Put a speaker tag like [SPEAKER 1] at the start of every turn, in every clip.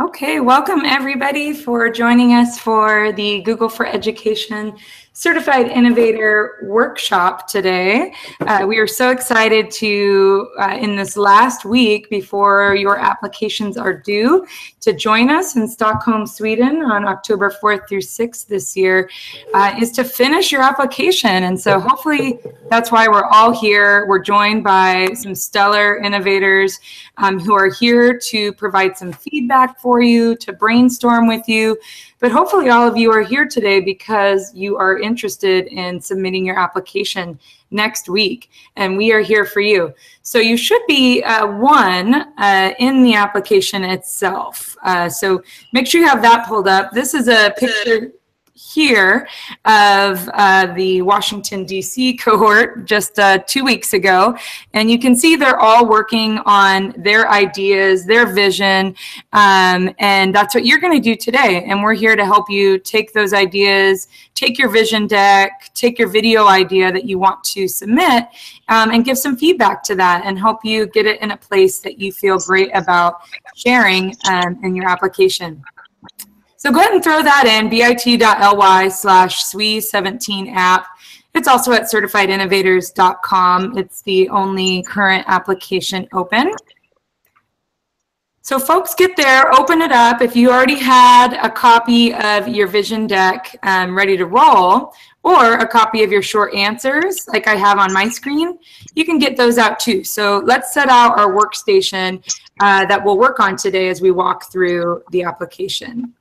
[SPEAKER 1] Okay, welcome everybody for joining us for the Google for Education Certified Innovator Workshop today. We are so excited to, in this last week before your applications are due, to join us in Stockholm, Sweden on October 4th through 6th this year, is to finish your application. And so hopefully that's why we're all here. We're joined by some stellar innovators who are here to provide some feedback for you, to brainstorm with you. But hopefully all of you are here today because you are interested in submitting your application next week, and we are here for you. So you should be in the application itself. So make sure you have that pulled up. This is a picture here of the Washington, D.C. cohort just 2 weeks ago. And you can see they're all working on their ideas, their vision, and that's what you're going to do today. And we're here to help you take those ideas, take your vision deck, take your video idea that you want to submit, and give some feedback to that and help you get it in a place that you feel great about sharing in your application. So go ahead and throw that in, bit.ly/SWE17app. It's also at certifiedinnovators.com. It's the only current application open. So folks, get there, open it up. If you already had a copy of your vision deck ready to roll, or a copy of your short answers like I have on my screen, you can get those out too. So let's set out our workstation that we'll work on today as we walk through the application.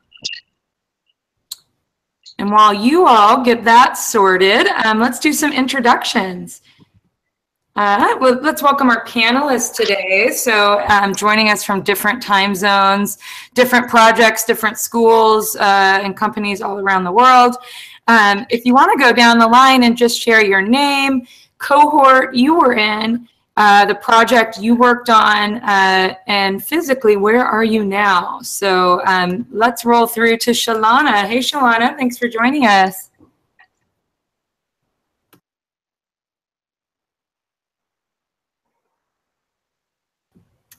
[SPEAKER 1] And while you all get that sorted, let's do some introductions. Well, let's welcome our panelists today. So joining us from different time zones, different projects, different schools and companies all around the world. If you want to go down the line and just share your name, cohort you were in, the project you worked on, and physically, where are you now? So let's roll through to Shalana. Hey, Shalana, thanks for joining us.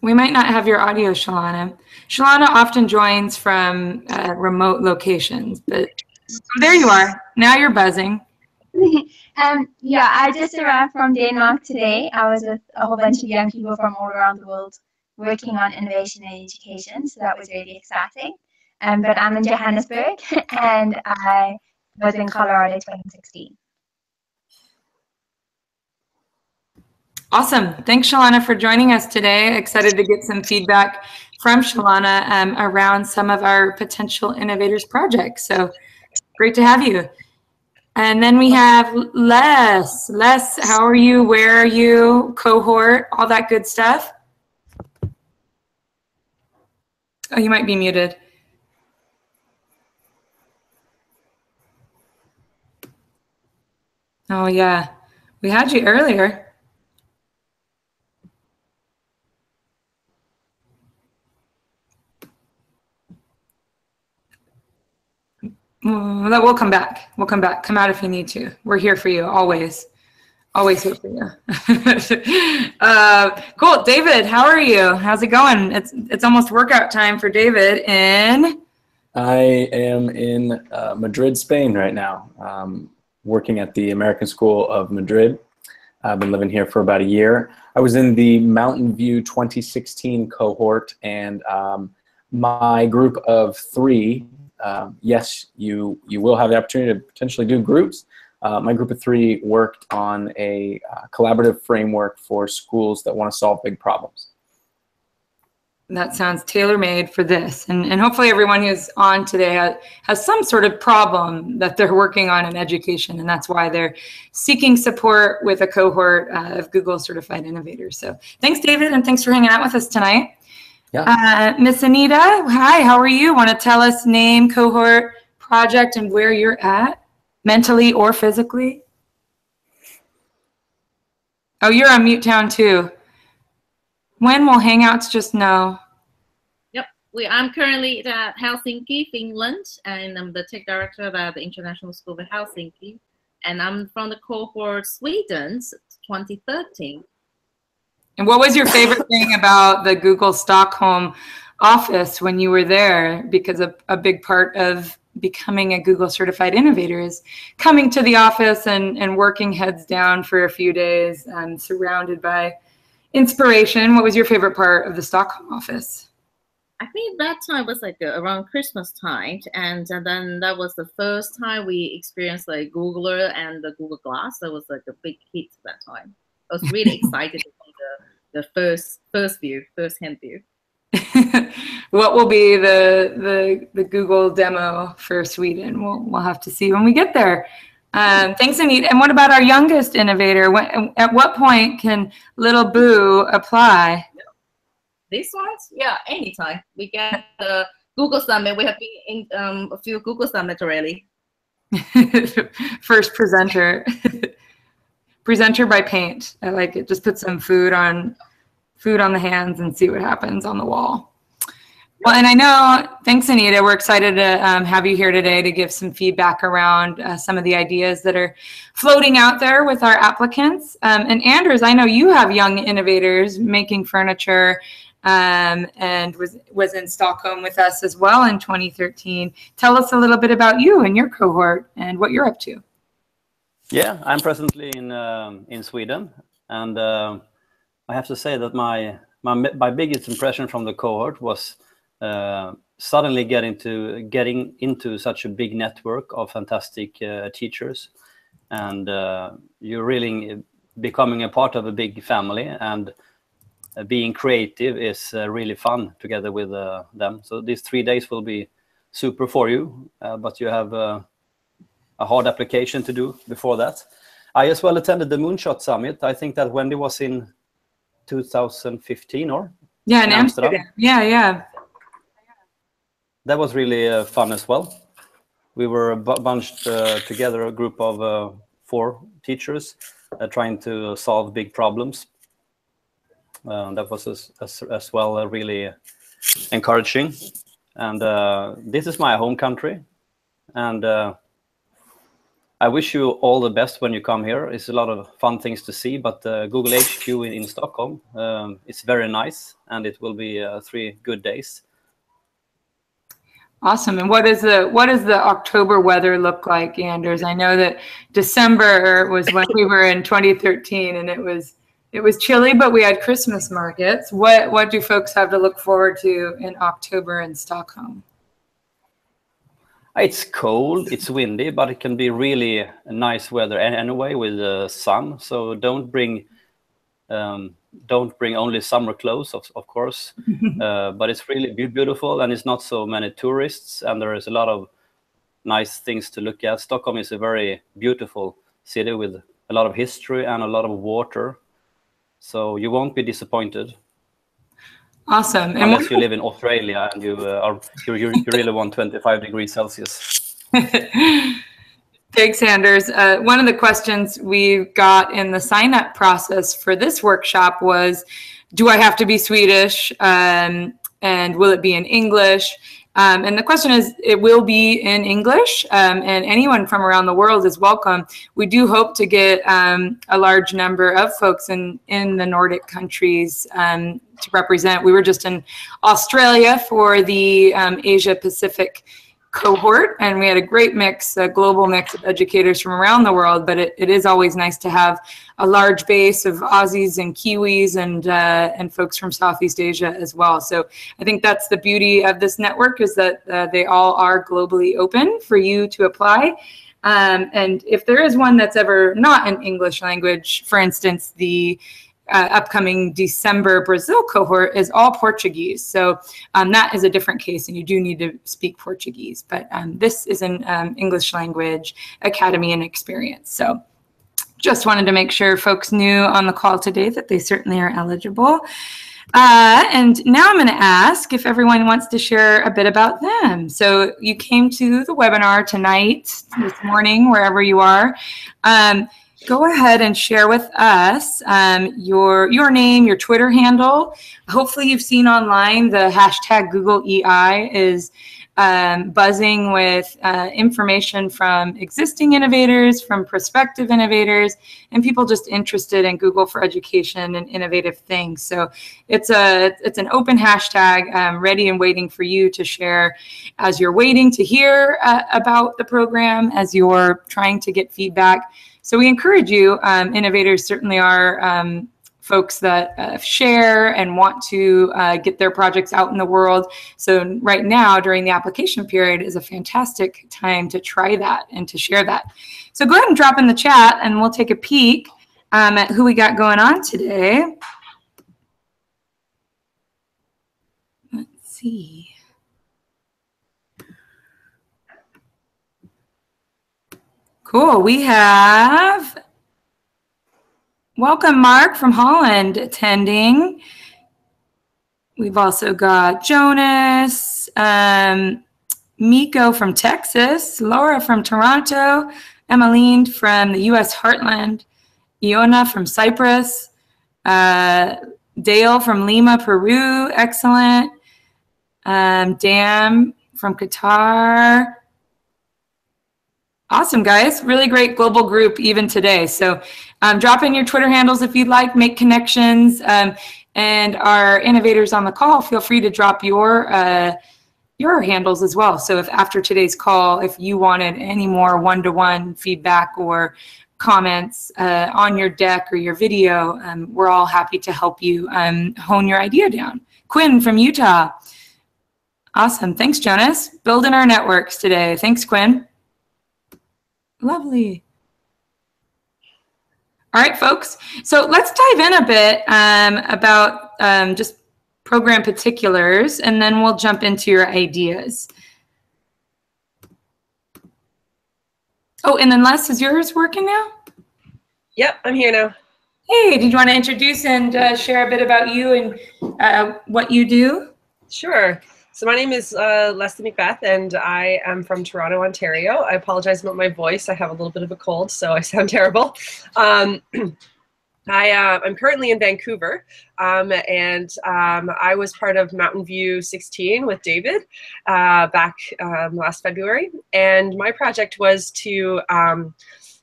[SPEAKER 1] We might not have your audio, Shalana. Shalana often joins from remote locations, but there you are. Now you're buzzing.
[SPEAKER 2] Yeah, I just arrived from Denmark today. I was with a whole bunch of young people from all around the world working on innovation and education, so that was really exciting. But I'm in Johannesburg, and I was in Colorado 2016.
[SPEAKER 1] Awesome. Thanks, Shalana, for joining us today. Excited to get some feedback from Shalana around some of our potential innovators projects. So great to have you. And then we have Les. Les, how are you? Where are you? Cohort, all that good stuff. Oh, you might be muted. Oh, yeah. We had you earlier. We'll come back. We'll come back. Come out if you need to. We're here for you, always. Always here for you. Cool. David, how are you? How's it going? It's almost workout time for David in...
[SPEAKER 3] I am in Madrid, Spain right now, working at the American School of Madrid. I've been living here for about a year. I was in the Mountain View 2016 cohort, and my group of 3, yes, you will have the opportunity to potentially do groups. My group of 3 worked on a collaborative framework for schools that want to solve big problems.
[SPEAKER 1] That sounds tailor-made for this. And hopefully everyone who's on today has some sort of problem that they're working on in education, and that's why they're seeking support with a cohort of Google Certified Innovators. So thanks, David, and thanks for hanging out with us tonight. Yeah. Miss Anita, hi, how are you? Want to tell us name, cohort, project, and where you're at, mentally or physically? Oh, you're on Mute Town too. When will Hangouts just know?
[SPEAKER 4] Yep, I'm currently at Helsinki, Finland, and I'm the tech director at the International School of Helsinki. And I'm from the cohort Sweden, 2013.
[SPEAKER 1] And what was your favorite thing about the Google Stockholm office when you were there, because a big part of becoming a Google Certified Innovator is coming to the office and working heads down for a few days, surrounded by inspiration. What was your favorite part of the Stockholm office?
[SPEAKER 4] I think that time was like around Christmas time, and then that was the first time we experienced like Googler and the Google Glass. That was like a big hit that time. I was really excited to see the first-hand view.
[SPEAKER 1] What will be the Google demo for Sweden? We'll have to see when we get there. Thanks, Anita. And what about our youngest innovator? At what point can little Boo apply?
[SPEAKER 4] This ones? Yeah, anytime. We get the Google Summit. We have been in a few Google Summits already.
[SPEAKER 1] First presenter. Presenter by paint. I like it. Just put some food on the hands and see what happens on the wall. Well, and I know, thanks, Anita. We're excited to have you here today to give some feedback around some of the ideas that are floating out there with our applicants. And Anders, I know you have young innovators making furniture and was in Stockholm with us as well in 2013. Tell us a little bit about you and your cohort and what you're up to.
[SPEAKER 5] Yeah, I'm presently in Sweden, and I have to say that my biggest impression from the cohort was suddenly getting into such a big network of fantastic teachers, and you're really becoming a part of a big family, and being creative is really fun together with them. So these 3 days will be super for you, but you have a hard application to do before that. I as well attended the Moonshot Summit. I think that Wendy was in 2015, or?
[SPEAKER 1] Yeah, in Amsterdam. Yeah.
[SPEAKER 5] That was really fun as well. We were bunched together, a group of 4 teachers trying to solve big problems. That was as well really encouraging. And this is my home country, and I wish you all the best when you come here. It's a lot of fun things to see, but Google HQ in Stockholm, it's very nice, and it will be 3 good days.
[SPEAKER 1] Awesome. And what does the October weather look like, Anders? I know that December was when we were in 2013, and it was chilly, but we had Christmas markets. What do folks have to look forward to in October in Stockholm?
[SPEAKER 5] It's cold, it's windy, but it can be really nice weather anyway with the sun. So don't bring only summer clothes, of course. But it's really beautiful, and it's not so many tourists, and there is a lot of nice things to look at. Stockholm is a very beautiful city with a lot of history and a lot of water. So you won't be disappointed.
[SPEAKER 1] Awesome. And
[SPEAKER 5] unless you live in Australia and you really want 25 degrees Celsius.
[SPEAKER 1] Thanks, Anders. One of the questions we got in the sign-up process for this workshop was, do I have to be Swedish? And will it be in English? And the question is, it will be in English, and anyone from around the world is welcome. We do hope to get a large number of folks in the Nordic countries to represent. We were just in Australia for the Asia Pacific cohort, and we had a great mix, a global mix of educators from around the world, but it is always nice to have a large base of Aussies and Kiwis and folks from Southeast Asia as well. So I think that's the beauty of this network, is that they all are globally open for you to apply. And if there is one that's ever not in English language, for instance, the upcoming December Brazil cohort is all Portuguese. So that is a different case, and you do need to speak Portuguese. But this is an English language academy and experience. So just wanted to make sure folks knew on the call today that they certainly are eligible. And now I'm going to ask if everyone wants to share a bit about them. So you came to the webinar tonight, this morning, wherever you are. Go ahead and share with us your name, your Twitter handle. Hopefully you've seen online the hashtag Google EI is buzzing with information from existing innovators, from prospective innovators, and people just interested in Google for Education and innovative things. So it's an open hashtag, ready and waiting for you to share as you're waiting to hear about the program, as you're trying to get feedback. So we encourage you. Innovators certainly are folks that share and want to get their projects out in the world. So right now, during the application period, is a fantastic time to try that and to share that. So go ahead and drop in the chat, and we'll take a peek at who we got going on today. Let's see. Cool. We have... Welcome, Mark from Holland attending. We've also got Jonas, Miko from Texas, Laura from Toronto, Emmeline from the US Heartland, Iona from Cyprus, Dale from Lima, Peru, excellent. Dan from Qatar. Awesome, guys. Really great global group even today. So drop in your Twitter handles if you'd like, make connections. And our innovators on the call, feel free to drop your handles as well. So if after today's call, if you wanted any more one-to-one feedback or comments on your deck or your video, we're all happy to help you hone your idea down. Quinn from Utah. Awesome. Thanks, Jonas. Building our networks today. Thanks, Quinn. Lovely. All right, folks. So let's dive in a bit about just program particulars, and then we'll jump into your ideas. Oh, and then Les, is yours working now?
[SPEAKER 6] Yep, I'm here now.
[SPEAKER 1] Hey, did you want to introduce and share a bit about you and what you do?
[SPEAKER 6] Sure. So my name is Les Macbeth, and I am from Toronto, Ontario. I apologize about my voice. I have a little bit of a cold, so I sound terrible. I'm currently in Vancouver, and I was part of Mountain View 16 with David back last February. And my project was to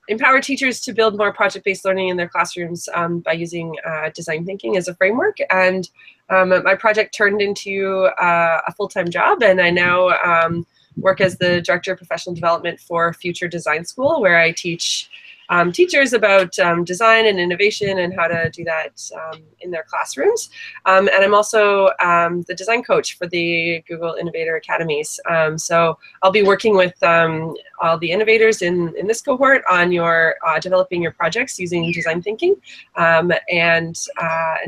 [SPEAKER 6] empower teachers to build more project-based learning in their classrooms by using design thinking as a framework. And my project turned into a full-time job, and I now work as the Director of Professional Development for Future Design School, where I teach teachers about design and innovation and how to do that in their classrooms. And I'm also the design coach for the Google Innovator Academies. So I'll be working with all the innovators in this cohort on your developing your projects using design thinking and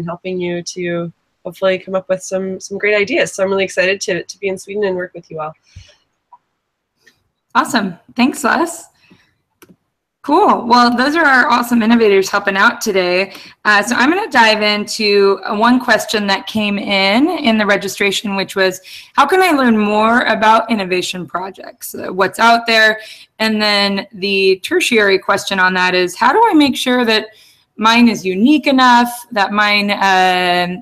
[SPEAKER 6] helping you to hopefully come up with some great ideas. So I'm really excited to be in Sweden and work with you all.
[SPEAKER 1] Awesome. Thanks, Les. Cool. Well, those are our awesome innovators helping out today. So I'm going to dive into one question that came in the registration, which was, how can I learn more about innovation projects? What's out there? And then the tertiary question on that is, how do I make sure that mine is unique enough, that mine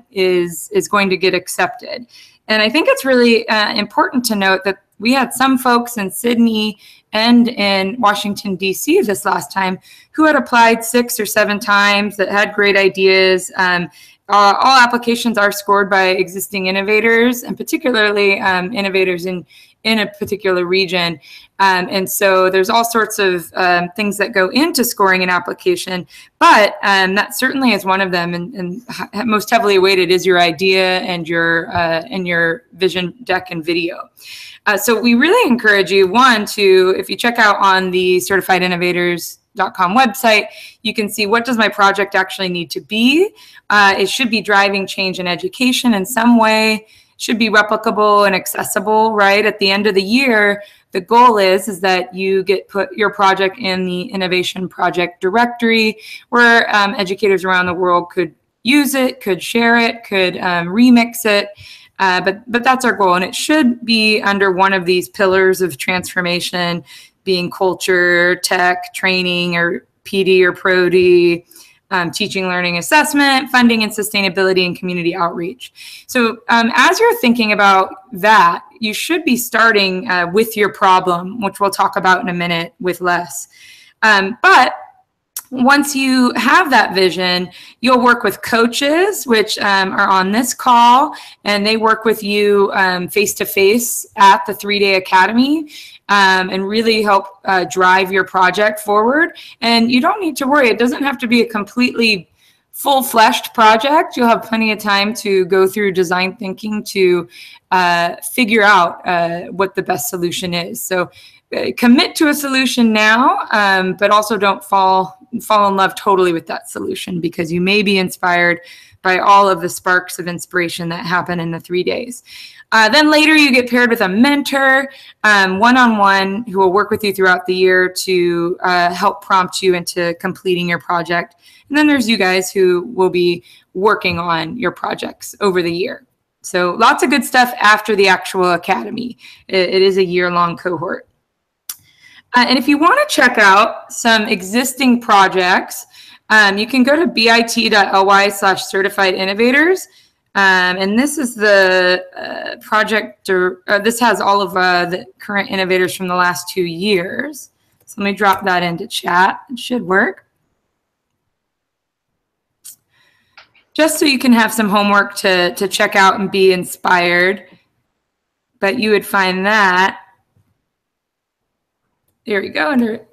[SPEAKER 1] is going to get accepted? And I think it's really important to note that we had some folks in Sydney and in Washington, D.C. this last time who had applied 6 or 7 times, that had great ideas. All applications are scored by existing innovators, and particularly innovators in a particular region. And so there's all sorts of things that go into scoring an application, but that certainly is one of them, and most heavily weighted is your idea and your vision deck and video. So we really encourage you, one, if you check out on the certifiedinnovators.com website, you can see, what does my project actually need to be? It should be driving change in education in some way, should be replicable and accessible, right? At the end of the year, the goal is that you put your project in the innovation project directory, where educators around the world could use it, could share it, could remix it. But that's our goal, and it should be under one of these pillars of transformation, being culture, tech, training, or PD or ProD, teaching, learning, assessment, funding and sustainability, and community outreach. So as you're thinking about that, you should be starting with your problem, which we'll talk about in a minute with Les. But once you have that vision, you'll work with coaches, which are on this call, and they work with you face-to-face at the 3-day academy and really help drive your project forward. And you don't need to worry. It doesn't have to be a completely full-fleshed project. You'll have plenty of time to go through design thinking to figure out what the best solution is. So commit to a solution now, but also don't fall in love totally with that solution, because you may be inspired by all of the sparks of inspiration that happen in the 3 days. Then later you get paired with a mentor, one-on-one, who will work with you throughout the year to help prompt you into completing your project. And then there's you guys who will be working on your projects over the year. So lots of good stuff after the actual academy. It is a year-long cohort. And if you want to check out some existing projects, you can go to bit.ly/certified innovators. And this is the project, this has all of the current innovators from the last 2 years. So let me drop that into chat. It should work. Just so you can have some homework to check out and be inspired. But you would find that. There we go. And it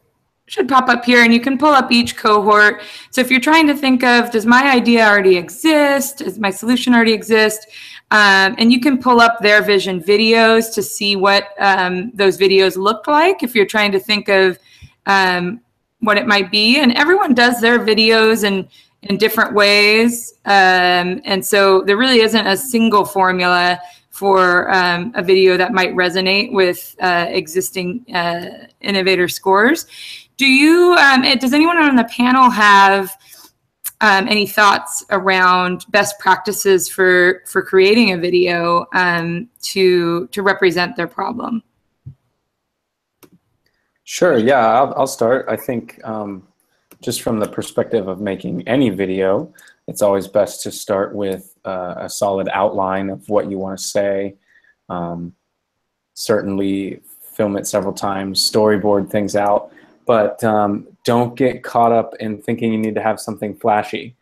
[SPEAKER 1] should pop up here, and you can pull up each cohort. So if you're trying to think of, does my idea already exist? Does my solution already exist? And you can pull up their vision videos to see what those videos look like if you're trying to think of what it might be. And everyone does their videos in different ways. And so there really isn't a single formula for a video that might resonate with existing innovator scores. Does anyone on the panel have any thoughts around best practices for creating a video to represent their problem?
[SPEAKER 3] Sure, yeah, I'll start. I think just from the perspective of making any video, it's always best to start with a solid outline of what you want to say. Certainly film it several times, storyboard things out, but don't get caught up in thinking you need to have something flashy.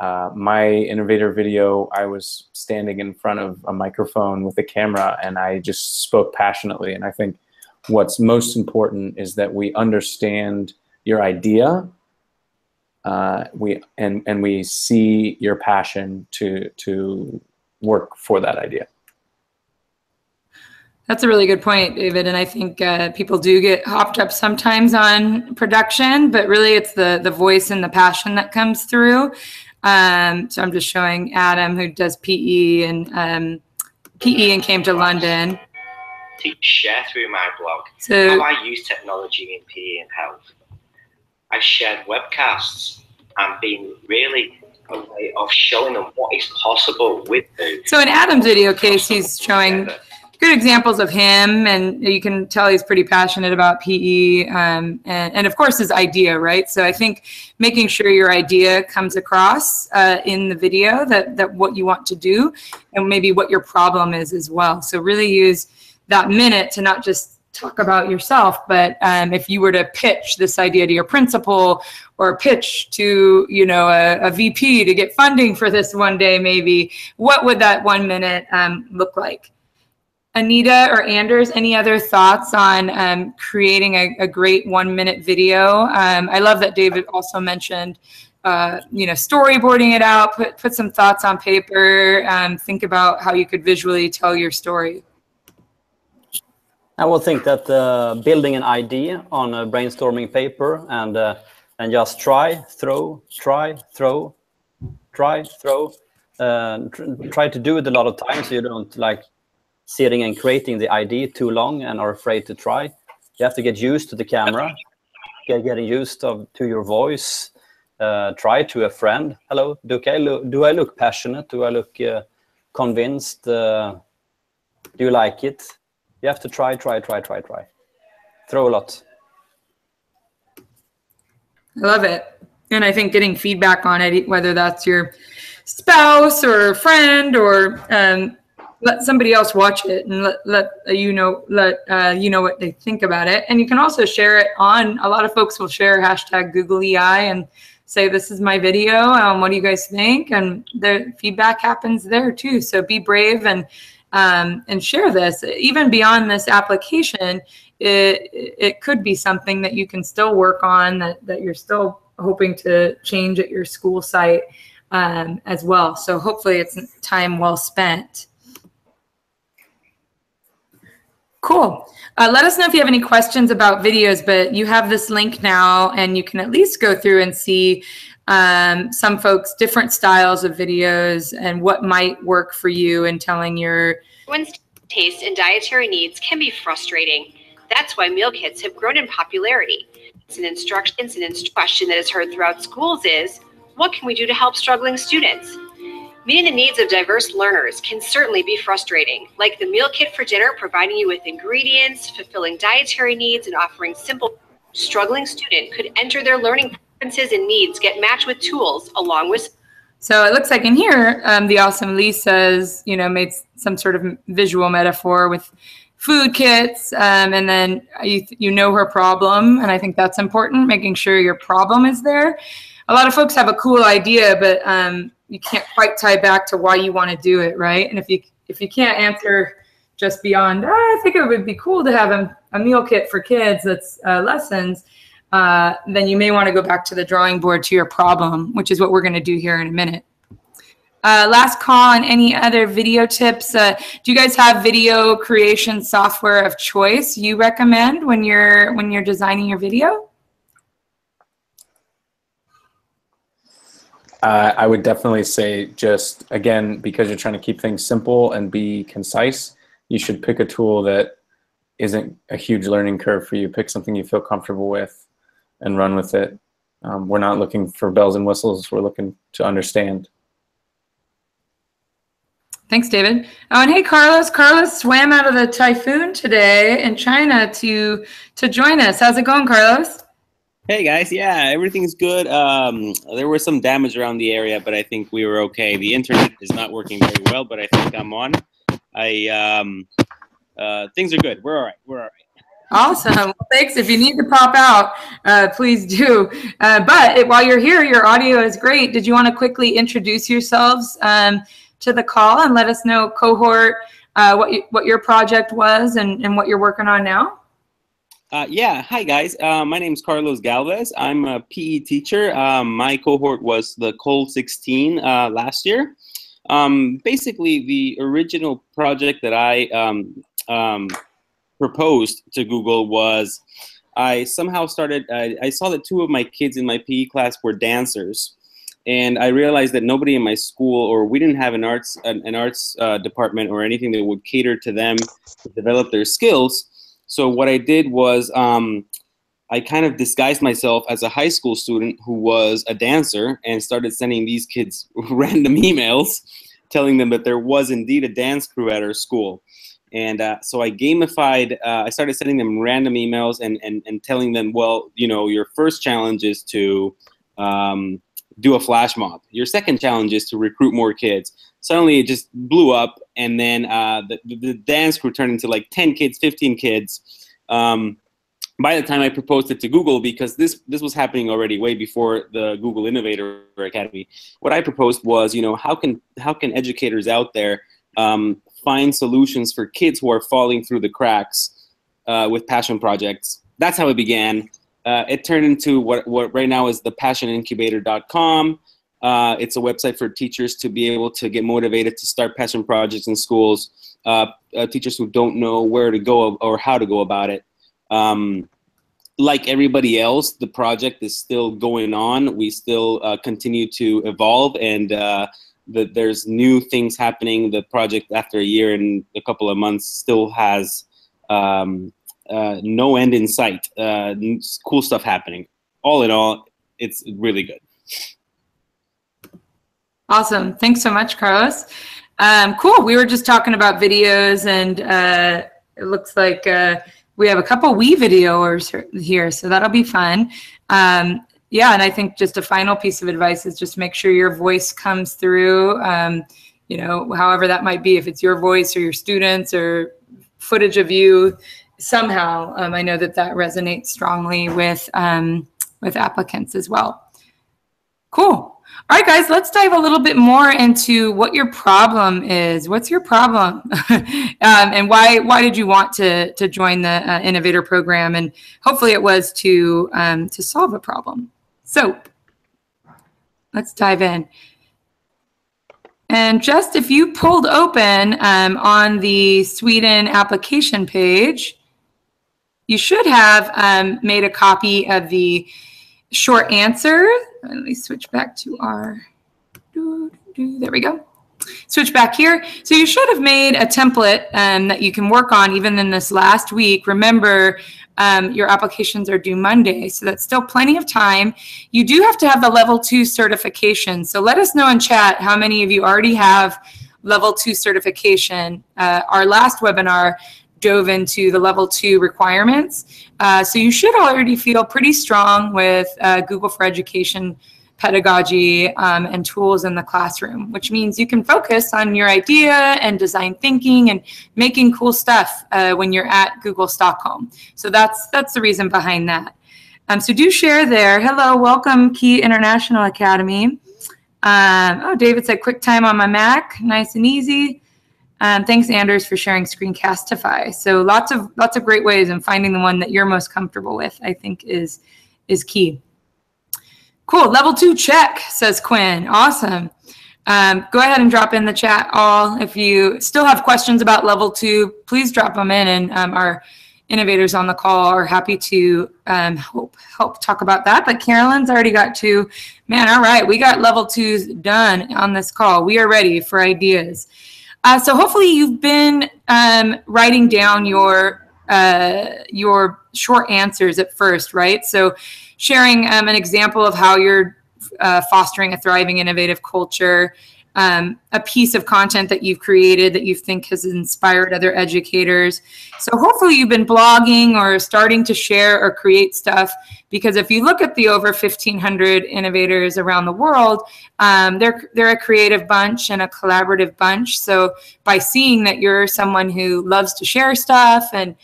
[SPEAKER 3] My innovator video, I was standing in front of a microphone with a camera, and I just spoke passionately. And I think what's most important is that we understand your idea. We see your passion to work for that idea.
[SPEAKER 1] That's a really good point, David. And I think people do get hopped up sometimes on production, but really it's the voice and the passion that comes through. So I'm just showing Adam, who does PE and came to London.
[SPEAKER 7] To share through my blog
[SPEAKER 1] So
[SPEAKER 7] how I use technology in PE and health. I've shared webcasts and been really a way of showing them what is possible with them.
[SPEAKER 1] So in Adam's video case, he's showing good examples of him, and you can tell he's pretty passionate about PE and of course his idea, right? So I think making sure your idea comes across in the video, that what you want to do and maybe what your problem is as well. So really use that minute to not just talk about yourself, but if you were to pitch this idea to your principal or pitch to, you know, a VP to get funding for this one day, maybe, what would that 1 minute look like? Anita or Anders, any other thoughts on creating a great 1 minute video? I love that David also mentioned, you know, storyboarding it out, put some thoughts on paper, think about how you could visually tell your story.
[SPEAKER 5] I would think that building an idea on a brainstorming paper and just try, throw, try to do it a lot of times, so you don't like sitting and creating the idea too long and are afraid to try. You have to get used to the camera, getting used to your voice. Try to a friend. Hello, do I look passionate? Do I look convinced? Do you like it? You have to try. Throw a lot.
[SPEAKER 1] I love it. And I think getting feedback on it, whether that's your spouse or friend, or let somebody else watch it and let you know what they think about it. And you can also share it on, a lot of folks will share hashtag Google EI and say, this is my video, what do you guys think? And the feedback happens there too. So be brave and share this. Even beyond this application, it could be something that you can still work on, that you're still hoping to change at your school site as well. So hopefully it's time well spent. Cool. Let us know if you have any questions about videos, but you have this link now and you can at least go through and see some folks' different styles of videos and what might work for you in telling your...
[SPEAKER 8] Everyone's taste and dietary needs can be frustrating. That's why meal kits have grown in popularity. An question that is heard throughout schools is, what can we do to help struggling students? Meeting the needs of diverse learners can certainly be frustrating, like the meal kit for dinner providing you with ingredients, fulfilling dietary needs, and offering simple. Struggling student could enter their learning preferences and needs, get matched with tools along with.
[SPEAKER 1] So it looks like in here, the awesome Lee says, made some sort of visual metaphor with food kits, and then you know her problem, and I think that's important, making sure your problem is there. A lot of folks have a cool idea, but you can't quite tie back to why you want to do it, right? And if you can't answer just beyond, I think it would be cool to have a meal kit for kids that's lessons, then you may want to go back to the drawing board to your problem, which is what we're going to do here in a minute. Last call on any other video tips. Do you guys have video creation software of choice you recommend when you're designing your video?
[SPEAKER 3] I would definitely say, just again, because you're trying to keep things simple and be concise, you should pick a tool that isn't a huge learning curve for you. Pick something you feel comfortable with and run with it. We're not looking for bells and whistles. We're looking to understand.
[SPEAKER 1] Thanks, David. Oh, and hey, Carlos. Carlos swam out of the typhoon today in China to join us. How's it going, Carlos?
[SPEAKER 9] Hey guys, yeah, everything's good. There was some damage around the area, but I think we were okay. The internet is not working very well, but I think I'm on. Things are good. We're all right. We're all right.
[SPEAKER 1] Awesome. Well, thanks. If you need to pop out, please do. But while you're here, your audio is great. Did you want to quickly introduce yourselves to the call and let us know, cohort, what your project was and what you're working on now?
[SPEAKER 9] Yeah, hi guys. My name is Carlos Galvez. I'm a PE teacher. My cohort was the Cole 16 last year. Basically, the original project that I proposed to Google was, I somehow started, I saw that 2 of my kids in my PE class were dancers. And I realized that nobody in my school, or we didn't have an arts department or anything that would cater to them to develop their skills. So what I did was I kind of disguised myself as a high school student who was a dancer and started sending these kids random emails telling them that there was indeed a dance crew at our school. And so I gamified, I started sending them random emails and telling them, well, your first challenge is to do a flash mob. Your second challenge is to recruit more kids. Suddenly it just blew up, and then the dance crew turned into like 10 kids, 15 kids. By the time I proposed it to Google, because this was happening already way before the Google Innovator Academy, what I proposed was, how can educators out there find solutions for kids who are falling through the cracks with passion projects? That's how it began. It turned into what right now is the passionincubator.com. It's a website for teachers to be able to get motivated to start passion projects in schools, teachers who don't know where to go or how to go about it. Like everybody else, the project is still going on. We still continue to evolve, and there's new things happening. The project, after a year and a couple of months, still has no end in sight. Cool stuff happening. All in all, it's really good.
[SPEAKER 1] Awesome. Thanks so much, Carlos. Cool. We were just talking about videos, and it looks like we have a couple Wii videos here, so that'll be fun. yeah, and I think just a final piece of advice is just make sure your voice comes through, you know, however that might be, if it's your voice or your students or footage of you somehow. I know that resonates strongly with applicants as well. Cool. All right, guys, let's dive a little bit more into what your problem is. What's your problem? And why did you want to join the Innovator Program? And hopefully it was to solve a problem. So let's dive in. And just if you pulled open on the Sweden application page, you should have made a copy of the short answer. Let me switch back to our, there we go. Switch back here. So you should have made a template that you can work on even in this last week. Remember, your applications are due Monday, so that's still plenty of time. You do have to have the level 2 certification. So let us know in chat how many of you already have level 2 certification. Our last webinar dove into the level 2 requirements. So you should already feel pretty strong with Google for Education pedagogy and tools in the classroom, which means you can focus on your idea and design thinking and making cool stuff when you're at Google Stockholm. So that's the reason behind that. So do share there. Hello, welcome Key International Academy. Oh, David said QuickTime on my Mac, nice and easy. Thanks, Anders, for sharing Screencastify. So lots of great ways, and finding the one that you're most comfortable with, I think, is key. Cool. Level 2 check, says Quinn. Awesome. Go ahead and drop in the chat all. If you still have questions about level 2, please drop them in, and our innovators on the call are happy to help talk about that. But Carolyn's already got 2. Man, all right. We got level 2s done on this call. We are ready for ideas. So hopefully you've been writing down your short answers at first, right? So sharing an example of how you're fostering a thriving, innovative culture, a piece of content that you've created that you think has inspired other educators. So hopefully you've been blogging or starting to share or create stuff, because if you look at the over 1,500 innovators around the world, they're a creative bunch and a collaborative bunch. So by seeing that you're someone who loves to share stuff and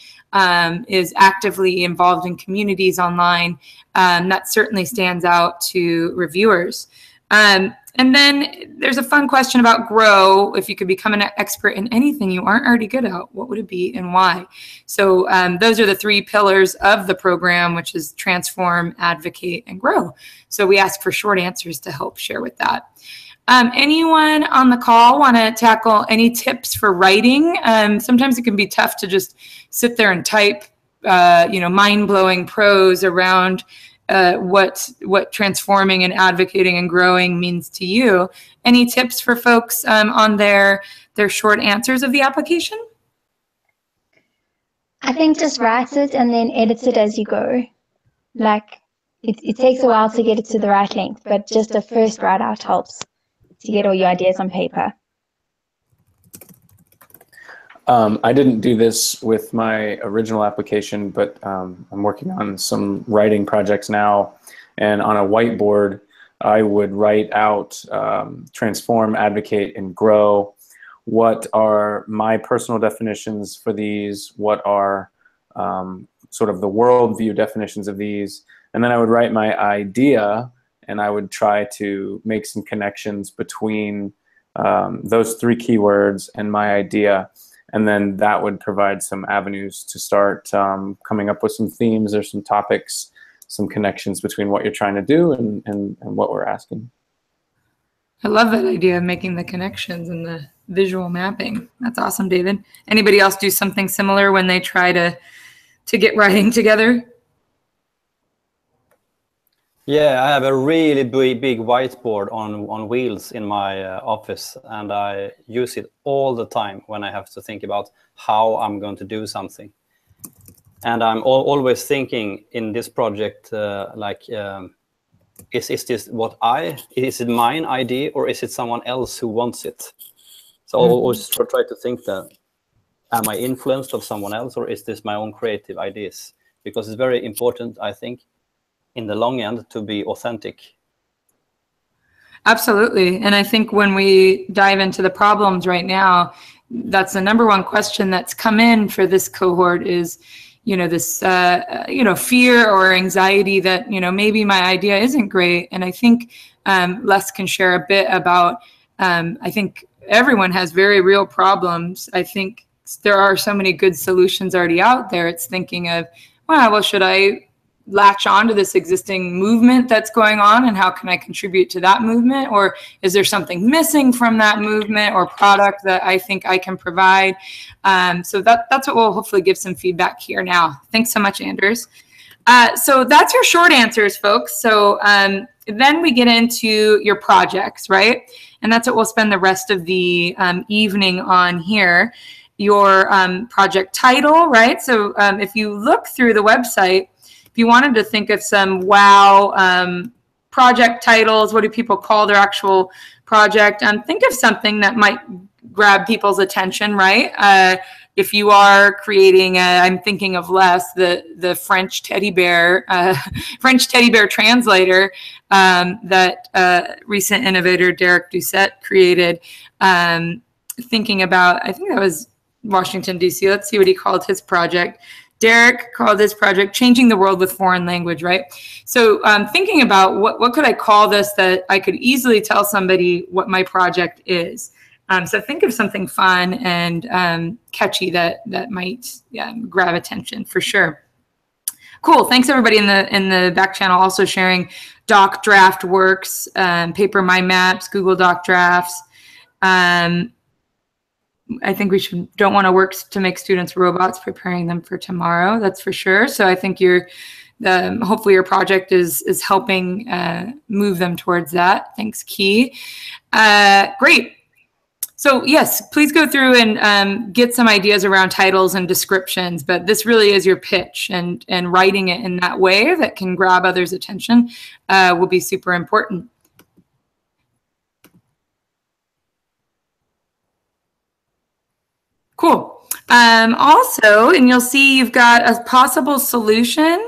[SPEAKER 1] is actively involved in communities online, that certainly stands out to reviewers. And then there's a fun question about grow. If you could become an expert in anything you aren't already good at, what would it be and why? So those are the 3 pillars of the program, which is transform, advocate, and grow. So we ask for short answers to help share with that. Anyone on the call want to tackle any tips for writing? Sometimes it can be tough to just sit there and type, mind-blowing prose around what transforming and advocating and growing means to you. Any tips for folks on their short answers of the application?
[SPEAKER 2] I think just write it and then edit it as you go. Like it takes a while to get it to the right length, but just a first write out helps to get all your ideas on paper.
[SPEAKER 3] I didn't do this with my original application, but I'm working on some writing projects now. And on a whiteboard, I would write out transform, advocate, and grow. What are my personal definitions for these? What are sort of the worldview definitions of these? And then I would write my idea, and I would try to make some connections between those 3 keywords and my idea. And then that would provide some avenues to start coming up with some themes or some topics, some connections between what you're trying to do and what we're asking.
[SPEAKER 1] I love that idea of making the connections and the visual mapping. That's awesome, David. Anybody else do something similar when they try to get writing together?
[SPEAKER 5] Yeah, I have a really big whiteboard on wheels in my office, and I use it all the time when I have to think about how I'm going to do something. And I'm always thinking in this project, is this is it mine idea, or is it someone else who wants it? So I always try to think that, am I influenced of someone else, or is this my own creative ideas? Because it's very important, I think, in the long end to be authentic.
[SPEAKER 1] Absolutely. And I think when we dive into the problems right now, that's the number one question that's come in for this cohort is, this, fear or anxiety that, maybe my idea isn't great. And I think Les can share a bit about, I think everyone has very real problems. I think there are so many good solutions already out there. It's thinking of, well, should I latch on to this existing movement that's going on, and how can I contribute to that movement? Or is there something missing from that movement or product that I think I can provide? So that's what we'll hopefully give some feedback here now. Thanks so much, Anders. So that's your short answers, folks. So then we get into your projects, right? And that's what we'll spend the rest of the evening on here. Your project title, right? So if you look through the website, if you wanted to think of some wow project titles, what do people call their actual project? Think of something that might grab people's attention, right? If you are creating, I'm thinking of Les, the French teddy bear translator that recent innovator Derek Doucette created. Thinking about, I think that was Washington, D.C. Let's see what he called his project. Derek called this project Changing the World with Foreign Language, right? So thinking about what could I call this that I could easily tell somebody what my project is. So think of something fun and catchy that might grab attention for sure. Cool. Thanks everybody in the back channel also sharing Doc Draft Works, Paper My Maps, Google Doc Drafts. I think we don't want to work to make students robots, preparing them for tomorrow. That's for sure. So I think hopefully your project is helping move them towards that. Thanks, Key. Great. So yes, please go through and get some ideas around titles and descriptions, but this really is your pitch, and writing it in that way that can grab others' attention will be super important. Cool. Also, and you'll see you've got a possible solution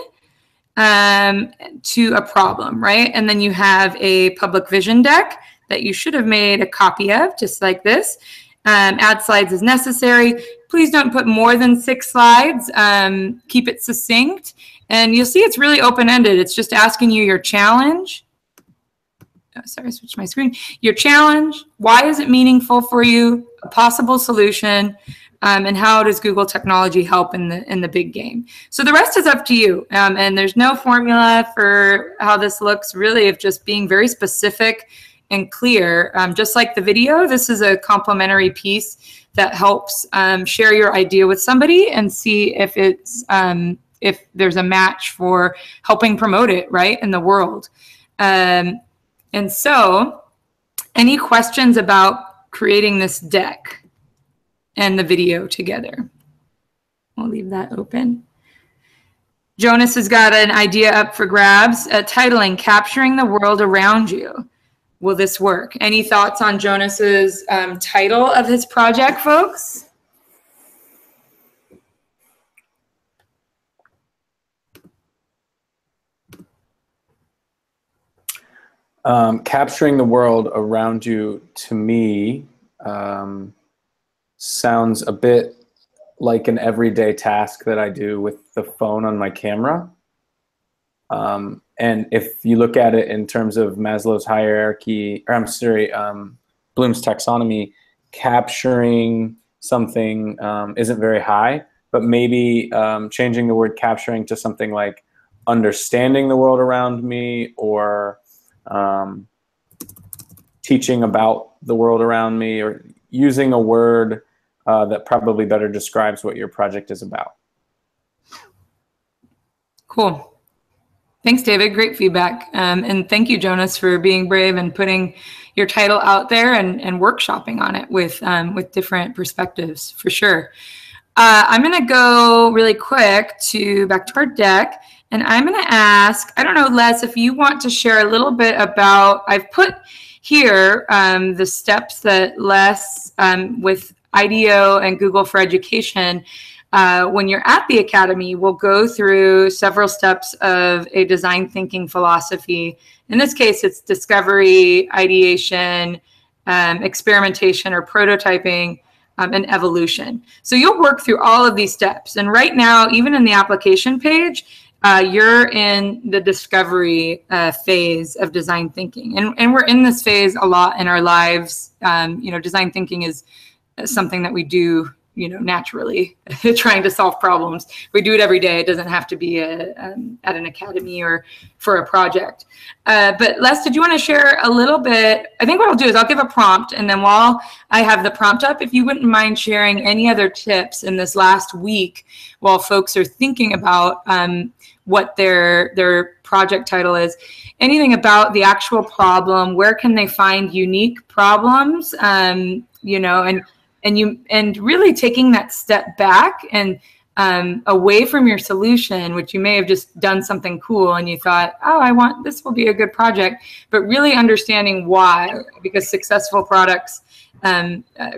[SPEAKER 1] to a problem, right? And then you have a public vision deck that you should have made a copy of, just like this. Add slides as necessary. Please don't put more than 6 slides. Keep it succinct. And you'll see it's really open-ended. It's just asking you your challenge. Oh, sorry, I switched my screen. Your challenge, why is it meaningful for you, a possible solution, and how does Google technology help in the big game? So the rest is up to you. And there's no formula for how this looks, really, of just being very specific and clear. Just like the video, this is a complimentary piece that helps share your idea with somebody and see if it's if there's a match for helping promote it, right, in the world. And so any questions about creating this deck and the video together? We'll leave that open. Jonas has got an idea up for grabs, titling Capturing the World Around You. Will this work? Any thoughts on Jonas's title of his project, folks?
[SPEAKER 3] Capturing the world around you, to me, sounds a bit like an everyday task that I do with the phone on my camera. And if you look at it in terms of Maslow's hierarchy, or I'm sorry, Bloom's taxonomy, capturing something isn't very high, but maybe changing the word capturing to something like understanding the world around me, or teaching about the world around me, or using a word that probably better describes what your project is about.
[SPEAKER 1] Cool. Thanks, David. Great feedback. And thank you, Jonas, for being brave and putting your title out there and workshopping on it with different perspectives, for sure. I'm going to go really quick back to our deck, and I'm going to ask, I don't know, Les, if you want to share a little bit about, I've put here the steps that Les, with IDEO and Google for Education, when you're at the academy, we'll go through several steps of a design thinking philosophy. In this case, it's discovery, ideation, experimentation or prototyping, and evolution. So you'll work through all of these steps. And right now, even in the application page, you're in the discovery phase of design thinking. And we're in this phase a lot in our lives. Design thinking is something that we do, naturally, trying to solve problems. We do it every day. It doesn't have to be at an academy or for a project. But Les, did you want to share a little bit? I think what I'll do is I'll give a prompt, and then while I have the prompt up, if you wouldn't mind sharing any other tips in this last week while folks are thinking about what their project title is, anything about the actual problem, where can they find unique problems, and really taking that step back and away from your solution, which you may have just done something cool and you thought, oh, this will be a good project, but really understanding why, because successful products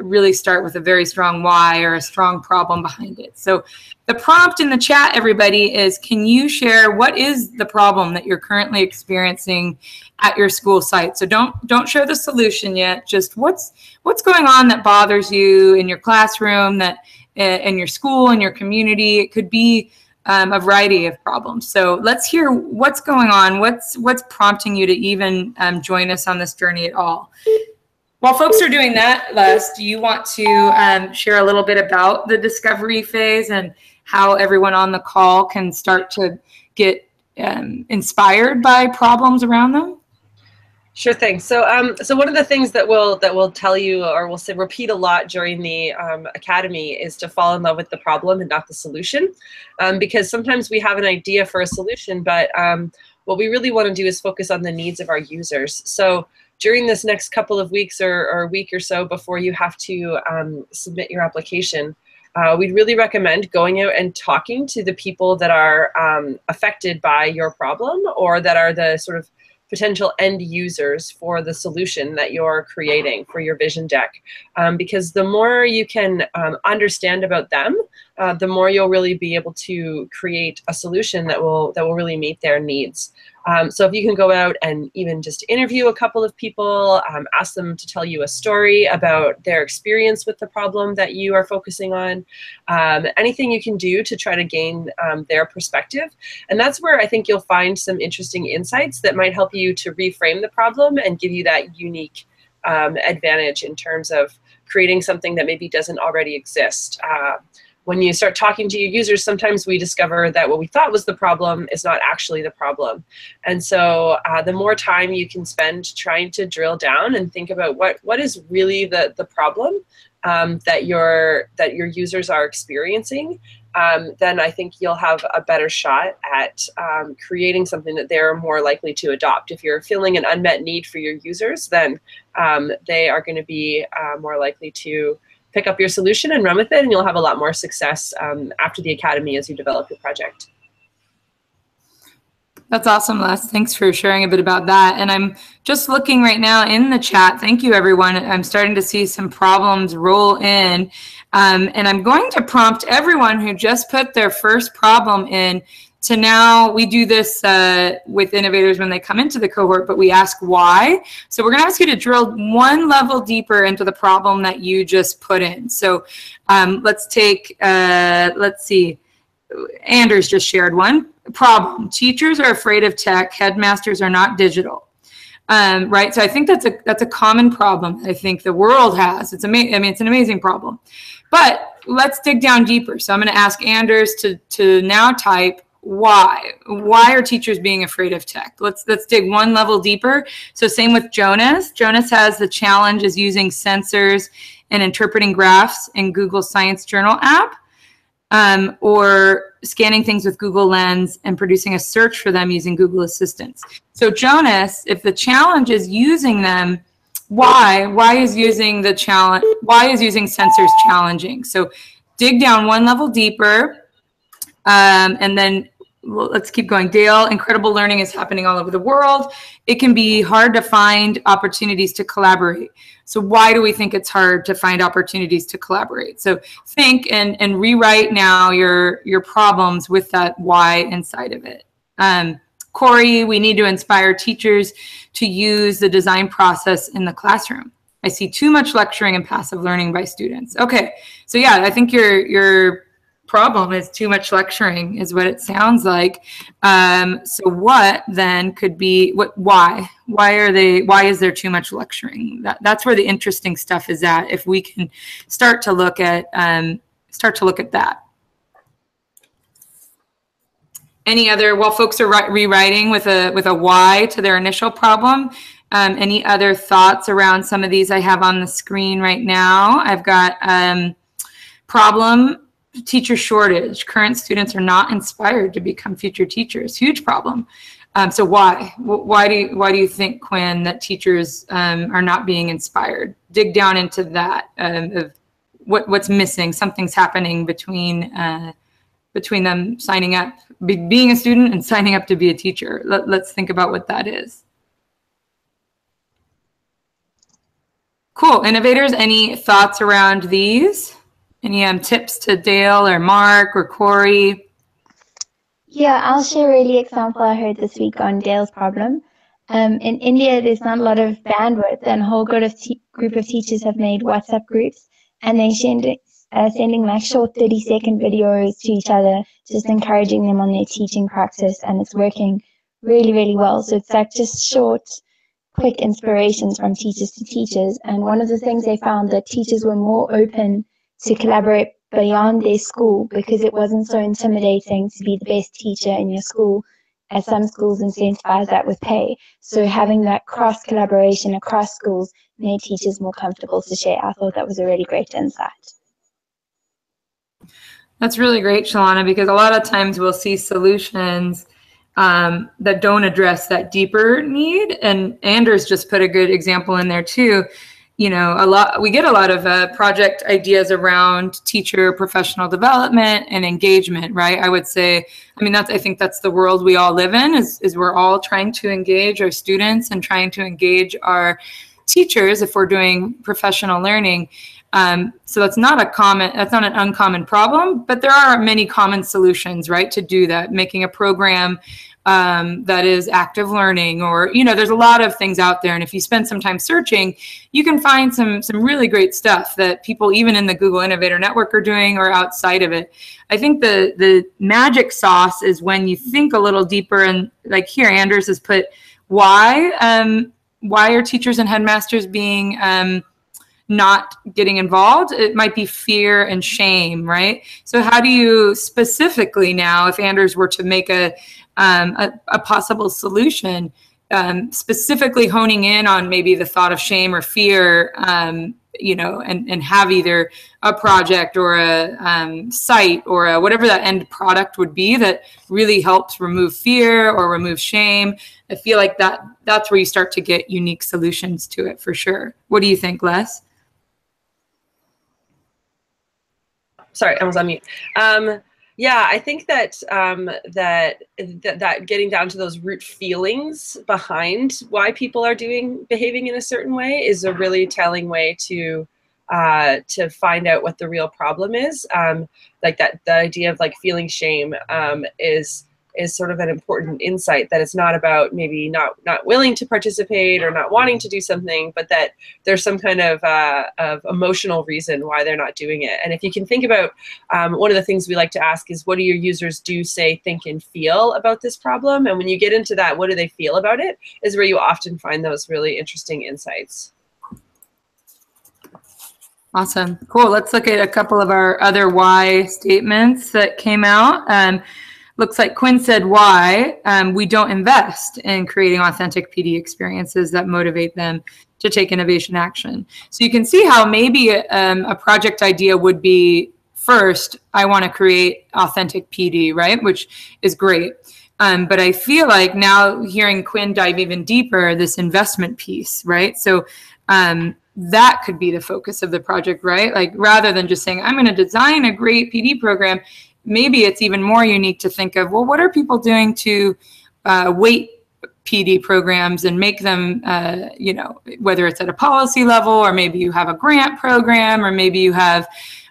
[SPEAKER 1] really start with a very strong why or a strong problem behind it. So the prompt in the chat, everybody, is can you share what is the problem that you're currently experiencing at your school site? So don't share the solution yet, just what's going on that bothers you in your classroom, that in your school, in your community. It could be a variety of problems. So let's hear what's going on, what's prompting you to even join us on this journey at all. While folks are doing that, Les, do you want to share a little bit about the discovery phase and how everyone on the call can start to get inspired by problems around them?
[SPEAKER 6] Sure thing. So one of the things that we'll tell you, or we'll say repeat a lot during the academy, is to fall in love with the problem and not the solution, because sometimes we have an idea for a solution, but what we really want to do is focus on the needs of our users. So during this next couple of weeks or a week or so before you have to submit your application, we'd really recommend going out and talking to the people that are affected by your problem, or that are the sort of potential end users for the solution that you're creating for your vision deck. Because the more you can understand about them, the more you'll really be able to create a solution that will really meet their needs. So if you can go out and even just interview a couple of people, ask them to tell you a story about their experience with the problem that you are focusing on, anything you can do to try to gain their perspective. And that's where I think you'll find some interesting insights that might help you to reframe the problem and give you that unique advantage in terms of creating something that maybe doesn't already exist. When you start talking to your users, sometimes we discover that what we thought was the problem is not actually the problem. And so the more time you can spend trying to drill down and think about what is really the problem that your users are experiencing, then I think you'll have a better shot at creating something that they're more likely to adopt. If you're feeling an unmet need for your users, then they are going to be more likely to pick up your solution and run with it, and you'll have a lot more success after the academy as you develop your project.
[SPEAKER 1] That's awesome, Les. Thanks for sharing a bit about that. And I'm just looking right now in the chat. Thank you, everyone. I'm starting to see some problems roll in. And I'm going to prompt everyone who just put their first problem in to now, we do this with innovators when they come into the cohort, but we ask why. So we're gonna ask you to drill one level deeper into the problem that you just put in. So let's take, let's see, Anders just shared one. Problem, teachers are afraid of tech, headmasters are not digital. Right, so I think that's a common problem I think the world has. It's it's an amazing problem. But let's dig down deeper. So I'm gonna ask Anders to now type, why are teachers being afraid of tech? Let's dig one level deeper. So same with Jonas. Jonas has the challenge is using sensors and interpreting graphs in Google Science Journal app, or scanning things with Google Lens and producing a search for them using Google Assistants. So Jonas, if the challenge is using them, why is using sensors challenging? So dig down one level deeper, and then let's keep going. Dale, incredible learning is happening all over the world. It can be hard to find opportunities to collaborate. So why do we think it's hard to find opportunities to collaborate? So think and rewrite now your problems with that why inside of it. Corey, we need to inspire teachers to use the design process in the classroom. I see too much lecturing and passive learning by students. Okay, so yeah, I think your problem is too much lecturing is what it sounds like. So what then could be why is there too much lecturing? That's where the interesting stuff is at. If we can start to look at that. Any other, while folks are rewriting with a why to their initial problem, any other thoughts around some of these I have on the screen right now? I've got problem, teacher shortage. Current students are not inspired to become future teachers. Huge problem. So why do you think, Quinn, that teachers are not being inspired? Dig down into that of what's missing. Something's happening between them signing up, being a student and signing up to be a teacher. Let's think about what that is. Cool. Innovators, any thoughts around these? Any tips to Dale or Mark or Corey?
[SPEAKER 2] Yeah, I'll share a really example I heard this week on Dale's problem. In India, there's not a lot of bandwidth, and a whole group of teachers have made WhatsApp groups, and they sending like short 30-second videos to each other, just encouraging them on their teaching practice, and it's working really, really well. So it's like just short, quick inspirations from teachers to teachers. And one of the things they found that teachers were more open to collaborate beyond their school because it wasn't so intimidating to be the best teacher in your school, as some schools incentivize that with pay. So having that cross collaboration across schools made teachers more comfortable to share. I thought that was a really great insight.
[SPEAKER 1] That's really great, Shalana, because a lot of times we'll see solutions that don't address that deeper need. And Anders just put a good example in there too. You know, we get a lot of project ideas around teacher professional development and engagement, right? I would say, I think that's the world we all live in, is we're all trying to engage our students and trying to engage our teachers if we're doing professional learning. So that's not an uncommon problem, but there are many common solutions, right, to do that. Making a program that is active learning, or, there's a lot of things out there. And if you spend some time searching, you can find some really great stuff that people even in the Google Innovator Network are doing or outside of it. I think the magic sauce is when you think a little deeper, and like here, Anders has put why are teachers and headmasters being not getting involved? It might be fear and shame, right? So how do you specifically now, if Anders were to make a possible solution, specifically honing in on maybe the thought of shame or fear, and have either a project or a site or whatever that end product would be that really helps remove fear or remove shame. I feel like that's where you start to get unique solutions to it for sure. What do you think, Les?
[SPEAKER 6] Sorry, I was on mute. Yeah, I think that that getting down to those root feelings behind why people are behaving in a certain way is a really telling way to find out what the real problem is. Like the idea of like feeling shame is sort of an important insight, that it's not about maybe not willing to participate or not wanting to do something, but that there's some kind of emotional reason why they're not doing it. And if you can think about, one of the things we like to ask is, what do your users do, say, think, and feel about this problem? And when you get into that, what do they feel about it, is where you often find those really interesting insights.
[SPEAKER 1] Awesome. Cool. Let's look at a couple of our other why statements that came out. Looks like Quinn said why we don't invest in creating authentic PD experiences that motivate them to take innovation action. So you can see how maybe a project idea would be, first, I want to create authentic PD, right? Which is great. But I feel like now hearing Quinn dive even deeper, this investment piece, right? So that could be the focus of the project, right? Like rather than just saying, I'm going to design a great PD program, maybe it's even more unique to think of, well, what are people doing to weight PD programs and make them, you know, whether it's at a policy level, or maybe you have a grant program, or maybe you have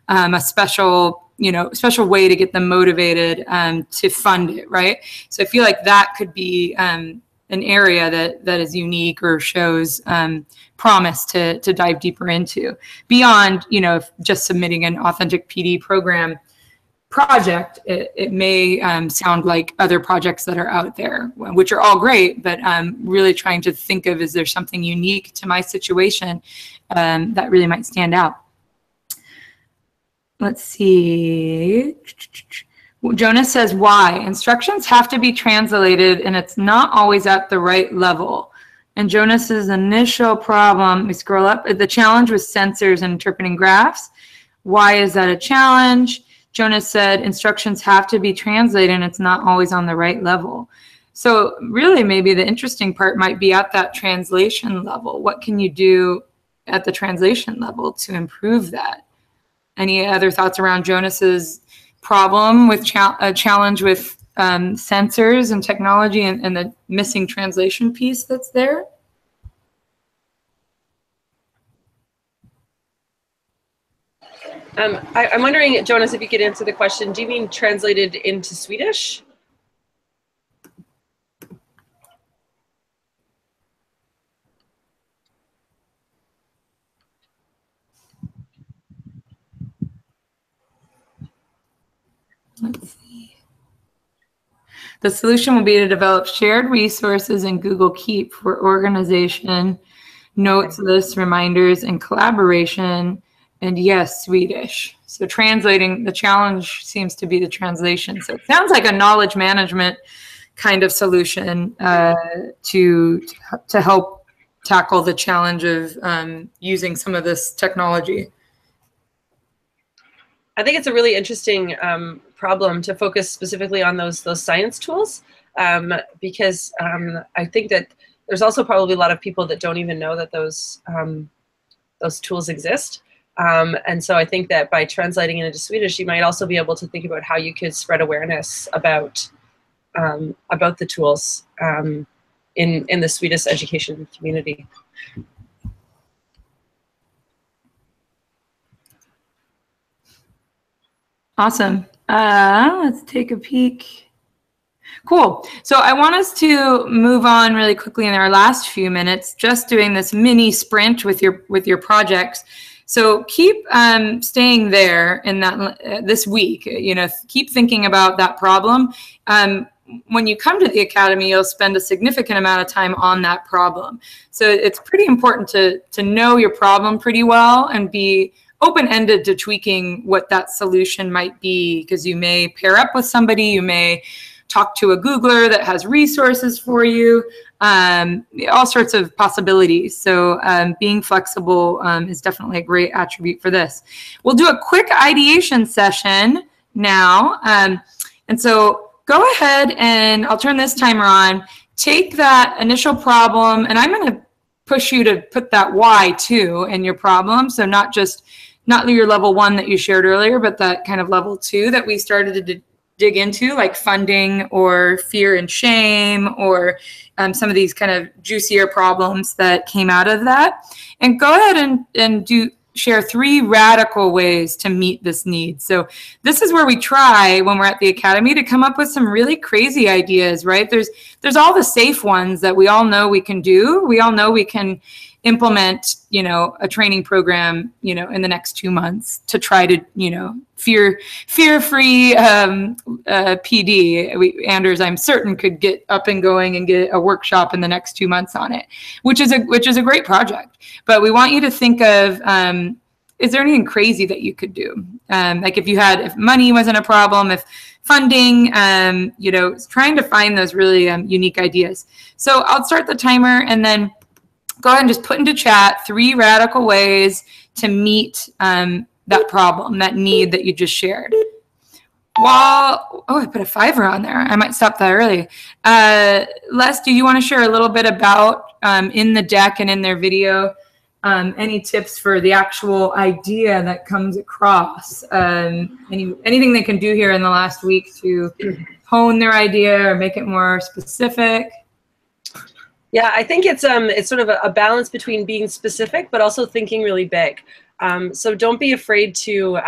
[SPEAKER 1] a special, you know, special way to get them motivated to fund it, right? So I feel like that could be an area that is unique or shows promise to dive deeper into beyond, you know, just submitting an authentic PD program project. It may sound like other projects that are out there, which are all great, but really trying to think of, is there something unique to my situation that really might stand out? Let's see. Jonas says, why? Instructions have to be translated and it's not always at the right level. And Jonas's initial problem, we scroll up, the challenge with sensors and interpreting graphs. Why is that a challenge? Jonas said, instructions have to be translated and it's not always on the right level. So really maybe the interesting part might be at that translation level. What can you do at the translation level to improve that? Any other thoughts around Jonas's problem with a challenge with sensors and technology and the missing translation piece that's there?
[SPEAKER 6] I'm wondering, Jonas, if you could answer the question, do you mean translated into Swedish?
[SPEAKER 1] Let's see. The solution will be to develop shared resources in Google Keep for organization, notes, lists, reminders, and collaboration. And yes, Swedish. So translating, the challenge seems to be the translation. So it sounds like a knowledge management kind of solution to help tackle the challenge of using some of this technology.
[SPEAKER 6] I think it's a really interesting problem to focus specifically on those science tools, because I think that there's also probably a lot of people that don't even know that those tools exist. And so I think that by translating it into Swedish, you might also be able to think about how you could spread awareness about the tools in the Swedish education community.
[SPEAKER 1] Awesome. Let's take a peek. Cool. So I want us to move on really quickly in our last few minutes, just doing this mini sprint with your projects. So keep staying there in that this week. You know, keep thinking about that problem. When you come to the academy, you'll spend a significant amount of time on that problem. So it's pretty important to know your problem pretty well and be open-ended to tweaking what that solution might be, because you may pair up with somebody, you may talk to a Googler that has resources for you, all sorts of possibilities. So being flexible is definitely a great attribute for this. We'll do a quick ideation session now. And so go ahead and I'll turn this timer on. Take that initial problem, and I'm going to push you to put that why too in your problem. So not your level 1 that you shared earlier, but that kind of level 2 that we started to dig into, like funding or fear and shame, or some of these kind of juicier problems that came out of that. And go ahead and share 3 radical ways to meet this need. So this is where we try, when we're at the academy, to come up with some really crazy ideas, right? There's all the safe ones that we all know we can do. We all know we can implement, you know, a training program, you know, in the next 2 months to try to, you know, fear-free PD. Anders, I'm certain, could get up and going and get a workshop in the next 2 months on it, which is a great project. But we want you to think of, is there anything crazy that you could do? Like if money wasn't a problem, if funding, you know, trying to find those really unique ideas. So I'll start the timer, and then go ahead and just put into chat 3 radical ways to meet that problem, that need that you just shared. I put a 5er on there. I might stop that early. Les, do you want to share a little bit about in the deck and in their video any tips for the actual idea that comes across? Anything they can do here in the last week to hone their idea or make it more specific?
[SPEAKER 6] Yeah, I think it's sort of a balance between being specific but also thinking really big. So don't be afraid to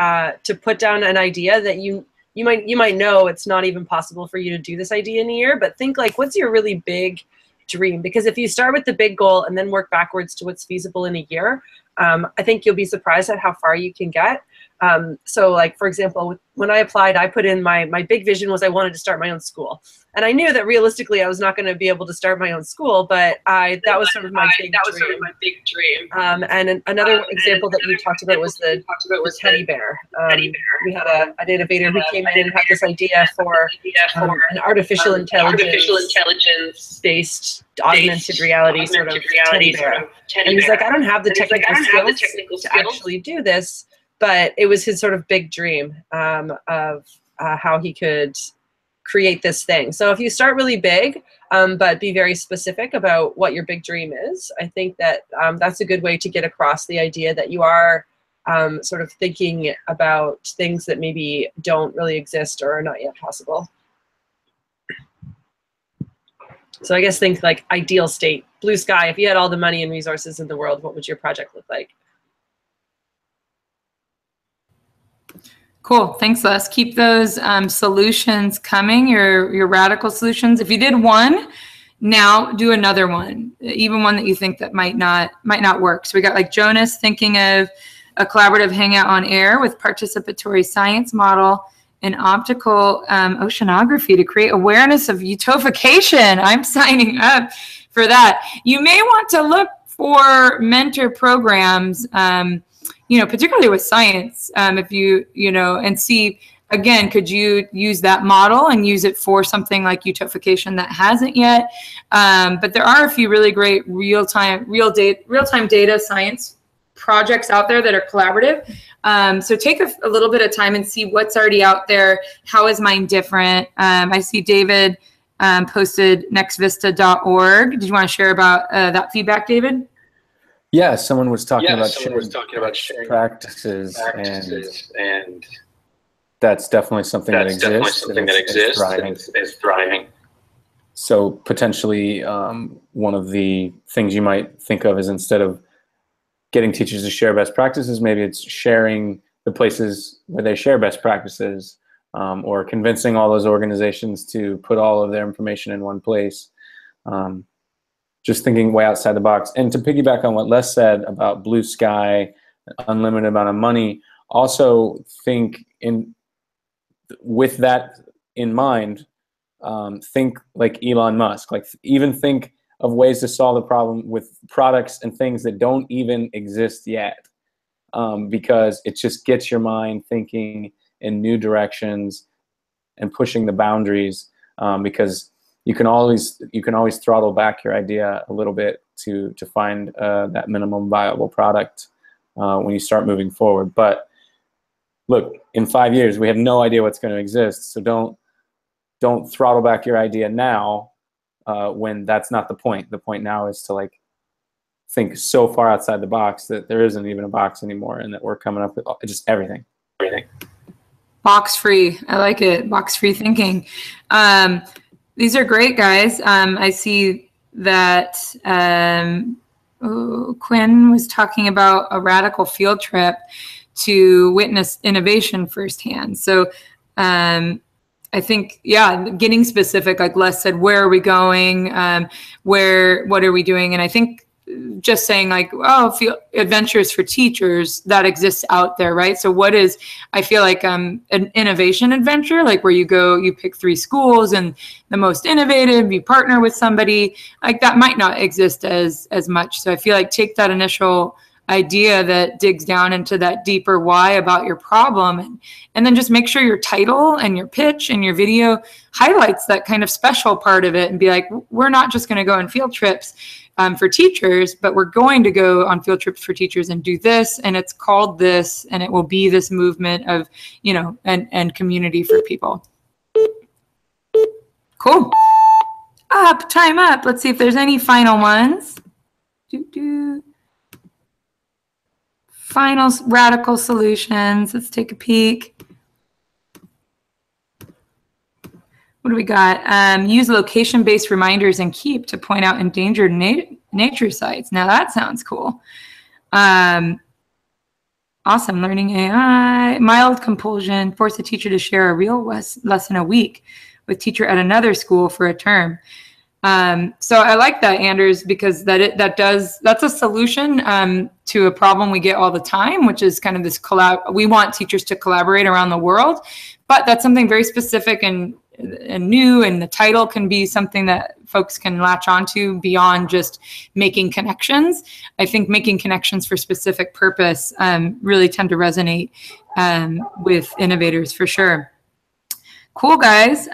[SPEAKER 6] put down an idea that you might know it's not even possible for you to do this idea in a year, but think like, what's your really big dream? Because if you start with the big goal and then work backwards to what's feasible in a year, I think you'll be surprised at how far you can get. So like, for example, when I applied, I put in my big vision was I wanted to start my own school. And I knew that realistically I was not going to be able to start my own school, but that was sort of my big dream. And another example that you talked about was the teddy bear. We had an innovator who came in and had this idea for an artificial intelligence based augmented reality sort of teddy bear. And he's like, I don't have the technical skills to actually do this, but it was his sort of big dream of how he could create this thing. So if you start really big, but be very specific about what your big dream is, I think that that's a good way to get across the idea that you are sort of thinking about things that maybe don't really exist or are not yet possible. So I guess think like ideal state, blue sky. If you had all the money and resources in the world, what would your project look like?
[SPEAKER 1] Cool. Thanks, Les. Keep those solutions coming, your radical solutions. If you did one, now do another one, even one that you think that might not work. So we got like Jonas thinking of a collaborative hangout on air with participatory science model and optical oceanography to create awareness of eutrophication. I'm signing up for that. You may want to look for mentor programs, particularly with science, if and see, again, could you use that model and use it for something like eutrophication that hasn't yet? But there are a few really great real-time data science projects out there that are collaborative. So take a little bit of time and see what's already out there. How is mine different? I see David posted nextvista.org. Did you want to share about that feedback, David?
[SPEAKER 3] Yeah, someone was talking about sharing practices, and that's definitely something that exists. It's thriving. So potentially, one of the things you might think of is instead of getting teachers to share best practices, maybe it's sharing the places where they share best practices, or convincing all those organizations to put all of their information in one place. Just thinking way outside the box. And to piggyback on what Les said about blue sky, unlimited amount of money, also think with that in mind, think like Elon Musk, like even think of ways to solve the problem with products and things that don't even exist yet, because it just gets your mind thinking in new directions and pushing the boundaries, because you can always throttle back your idea a little bit to find that minimum viable product when you start moving forward. But look, in 5 years we have no idea what's going to exist, so don't throttle back your idea now when that's not the point. The point now is to like think so far outside the box that there isn't even a box anymore, and that we're coming up with just everything.
[SPEAKER 1] Box free. I like it. Box free thinking. These are great, guys. I see that Quinn was talking about a radical field trip to witness innovation firsthand. So I think, yeah, getting specific, like Les said, where are we going? What are we doing? And I think just saying like, oh, adventures for teachers, that exists out there, right? So what is, I feel like an innovation adventure, like where you go, you pick 3 schools and the most innovative, you partner with somebody, like that might not exist as much. So I feel like take that initial idea that digs down into that deeper why about your problem, and then just make sure your title and your pitch and your video highlights that kind of special part of it, and be like, we're not just going to go on field trips for teachers, but we're going to go on field trips for teachers and do this, and it's called this, and it will be this movement of, and community for people. Cool. Time up. Let's see if there's any final ones. final radical solutions. Let's take a peek. What do we got? Use location-based reminders and keep to point out endangered nature sites. Now that sounds cool. Awesome. Learning AI. Mild compulsion. Force a teacher to share a real lesson a week with teacher at another school for a term. So I like that, Anders, because that's a solution to a problem we get all the time, which is kind of this we want teachers to collaborate around the world, but that's something very specific and new, and the title can be something that folks can latch onto beyond just making connections. I think making connections for specific purpose really tend to resonate with innovators for sure. Cool, guys.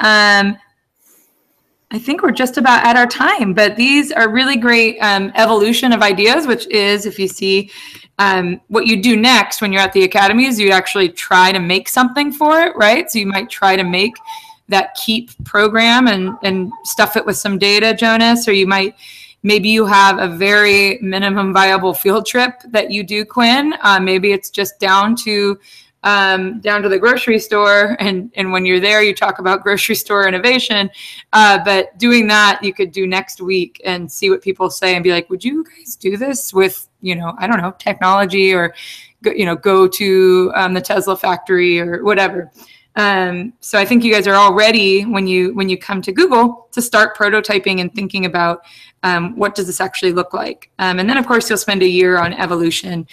[SPEAKER 1] I think we're just about at our time, but these are really great evolution of ideas, which is, if you see what you do next when you're at the academy is you actually try to make something for it, right? So you might try to make that KEEP program and stuff it with some data, Jonas, or maybe you have a very minimum viable field trip that you do, Quinn. Maybe it's just down to the grocery store, and when you're there you talk about grocery store innovation, but doing that you could do next week and see what people say and be like, would you guys do this with, I don't know, technology, or go to the Tesla factory or whatever. So I think you guys are all ready when you come to Google to start prototyping and thinking about what does this actually look like. And then, of course, you'll spend a year on evolution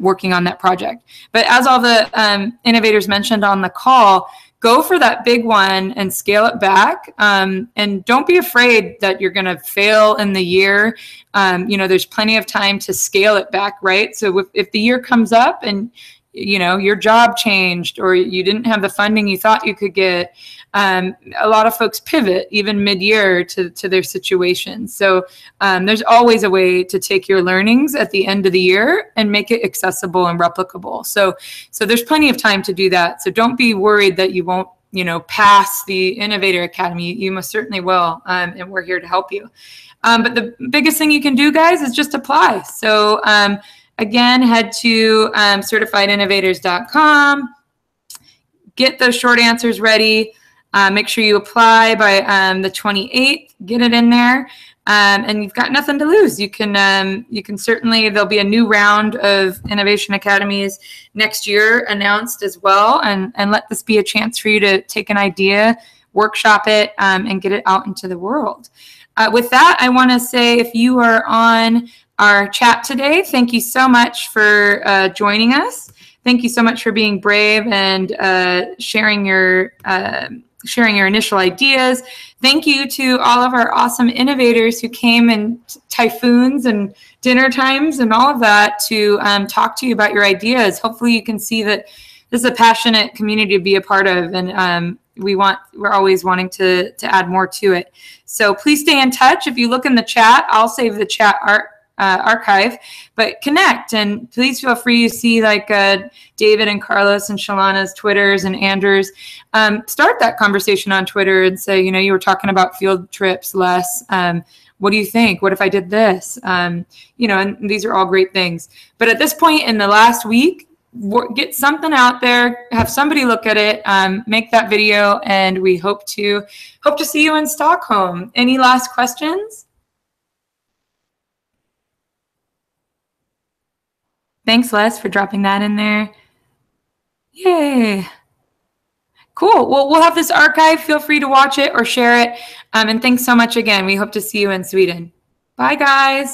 [SPEAKER 1] working on that project. But as all the innovators mentioned on the call, go for that big one and scale it back. And don't be afraid that you're going to fail in the year. There's plenty of time to scale it back, right? So if the year comes up and your job changed or you didn't have the funding you thought you could get, a lot of folks pivot even mid-year to their situation. So there's always a way to take your learnings at the end of the year and make it accessible and replicable. So there's plenty of time to do that. So don't be worried that you won't, pass the Innovator Academy. You most certainly will, and we're here to help you. But the biggest thing you can do, guys, is just apply. So again, head to certifiedinnovators.com, get those short answers ready. Make sure you apply by the 28th, get it in there, and you've got nothing to lose. You can certainly, there'll be a new round of Innovation Academies next year announced as well, and let this be a chance for you to take an idea, workshop it, and get it out into the world. With that, I want to say, if you are on our chat today, thank you so much for joining us. Thank you so much for being brave and sharing your initial ideas. Thank you to all of our awesome innovators who came in typhoons and dinner times and all of that to talk to you about your ideas. Hopefully you can see that this is a passionate community to be a part of, and we're always wanting to add more to it. So please stay in touch. If you look in the chat, I'll save the chat archive, but connect, and please feel free to see David and Carlos and Shalana's Twitters and Andrew's. Start that conversation on Twitter and say, you were talking about field trips, Les. What do you think? What if I did this? And these are all great things. But at this point in the last week, get something out there, have somebody look at it, make that video, and we hope to see you in Stockholm. Any last questions? Thanks, Les, for dropping that in there. Yay. Cool. Well, we'll have this archive. Feel free to watch it or share it. And thanks so much again. We hope to see you in Sweden. Bye, guys.